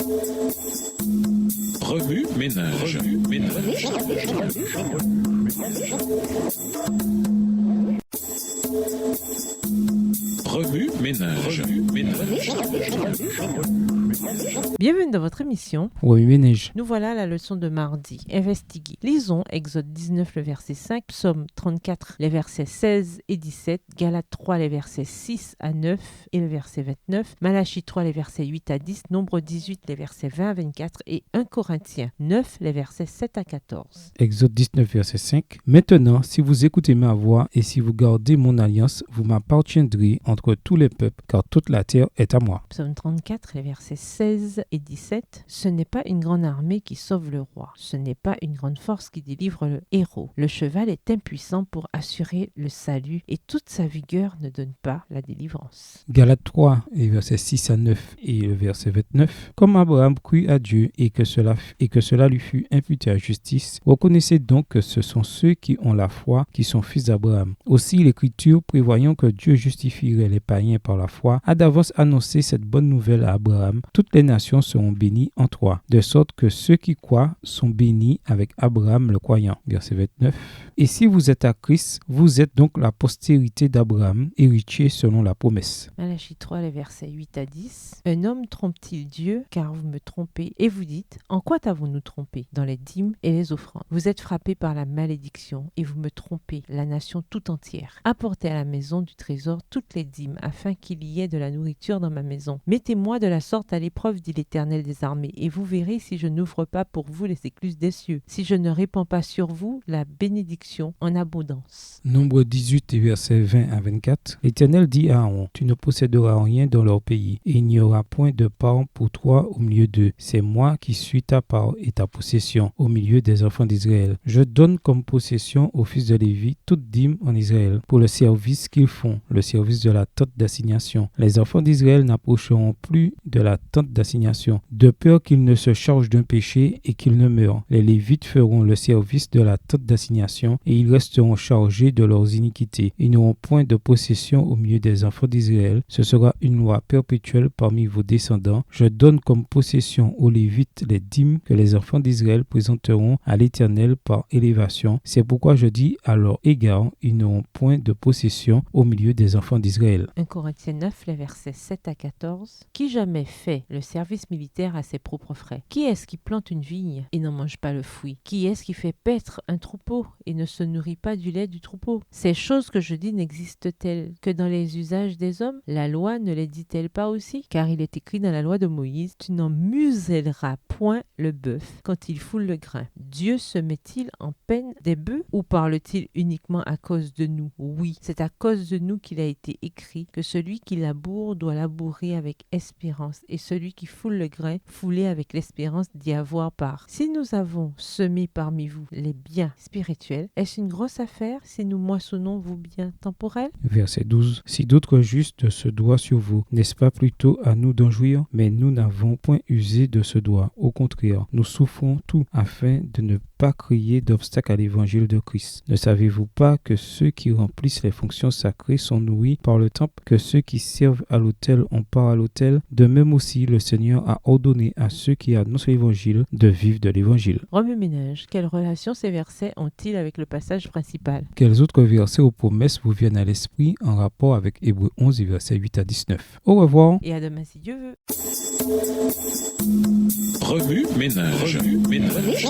Remue ménage. Remue ménage. Bienvenue dans votre émission. Oui, ménage. Nous voilà à la leçon de mardi. Investiguer. Lisons Exode 19, le verset 5, Psaume 34, les versets 16 et 17, Galates 3, les versets 6 à 9 et le verset 29, Malachie 3, les versets 8 à 10, Nombre 18, les versets 20 à 24 et 1 Corinthiens 9, les versets 7 à 14. Exode 19, verset 5. Maintenant, si vous écoutez ma voix et si vous gardez mon alliance, vous m'appartiendrez entre tous les peuples, car toute la terre est à moi. Psaume 34, les versets 16 et 17. Ce n'est pas une grande armée qui sauve le roi. Ce n'est pas une grande force qui délivre le héros. Le cheval est impuissant pour assurer le salut et toute sa vigueur ne donne pas la délivrance. Galates 3, et versets 6 à 9 et le verset 29. Comme Abraham crut à Dieu et que cela lui fut imputé à justice, reconnaissez donc que ce sont ceux qui ont la foi qui sont fils d'Abraham. Aussi, l'Écriture, prévoyant que Dieu justifierait les païens par la foi, a d'avance annoncé cette bonne nouvelle à Abraham. Toutes les nations seront bénies en toi, de sorte que ceux qui croient sont bénis avec Abraham le croyant. Verset 29. Et si vous êtes à Christ, vous êtes donc la postérité d'Abraham, héritier selon la promesse. Malachie 3, les versets 8 à 10. Un homme trompe-t-il Dieu, car vous me trompez, et vous dites, en quoi t'avons-nous trompé? Dans les dîmes et les offrandes. Vous êtes frappés par la malédiction, et vous me trompez, la nation tout entière. Apportez à la maison du trésor toutes les dîmes, afin qu'il y ait de la nourriture dans ma maison. Mettez-moi de la sorte à l'épreuve, dit l'Éternel des armées, et vous verrez si je n'ouvre pas pour vous les écluses des cieux, si je ne répands pas sur vous la bénédiction en abondance. Nombre 18 et versets 20 à 24. L'Éternel dit à Aaron, tu ne posséderas rien dans leur pays, et il n'y aura point de part pour toi au milieu d'eux. C'est moi qui suis ta part et ta possession au milieu des enfants d'Israël. Je donne comme possession aux fils de Lévi toute dîme en Israël, pour le service qu'ils font, le service de la tente d'assignation. Les enfants d'Israël n'approcheront plus de la tente d'assignation, de peur qu'ils ne se chargent d'un péché et qu'ils ne meurent. Les Lévites feront le service de la tente d'assignation et ils resteront chargés de leurs iniquités. Ils n'auront point de possession au milieu des enfants d'Israël. Ce sera une loi perpétuelle parmi vos descendants. Je donne comme possession aux Lévites les dîmes que les enfants d'Israël présenteront à l'Éternel par élévation. C'est pourquoi je dis à leur égard, ils n'auront point de possession au milieu des enfants d'Israël. 1 Corinthiens 9, les versets 7 à 14. Qui jamais fait le service militaire à ses propres frais? Qui est-ce qui plante une vigne et n'en mange pas le fruit? Qui est-ce qui fait paître un troupeau et ne se nourrit pas du lait du troupeau? Ces choses que je dis n'existent-elles que dans les usages des hommes? La loi ne les dit-elle pas aussi? Car il est écrit dans la loi de Moïse, tu n'en muselleras point le bœuf quand il foule le grain. Dieu se met-il en peine des bœufs ou parle-t-il uniquement à cause de nous? Oui, c'est à cause de nous qu'il a été écrit que celui qui laboure doit labourer avec espérance et celui qui foule le grain, fouler avec l'espérance d'y avoir part. Si nous avons semé parmi vous les biens spirituels, est-ce une grosse affaire si nous moissonnons vos biens temporels? Verset 12. Si d'autres justes se doient sur vous, n'est-ce pas plutôt à nous d'en jouir? Mais nous n'avons point usé de ce droit. Au contraire, nous souffrons tout afin de ne pas crier d'obstacle à l'évangile de Christ. Ne savez-vous pas que ceux qui remplissent les fonctions sacrées sont nourris par le temple, que ceux qui servent à l'autel ont part à l'autel? De même aussi, le Seigneur a ordonné à ceux qui annoncent l'évangile de vivre de l'évangile. Remue-ménage, quelle relation ces versets ont-ils avec le passage principal? Quels autres versets aux promesses vous viennent à l'esprit en rapport avec Hébreux 11 et versets 8 à 19? Au revoir. Et à demain si Dieu veut. Remue ménage. Remue ménage.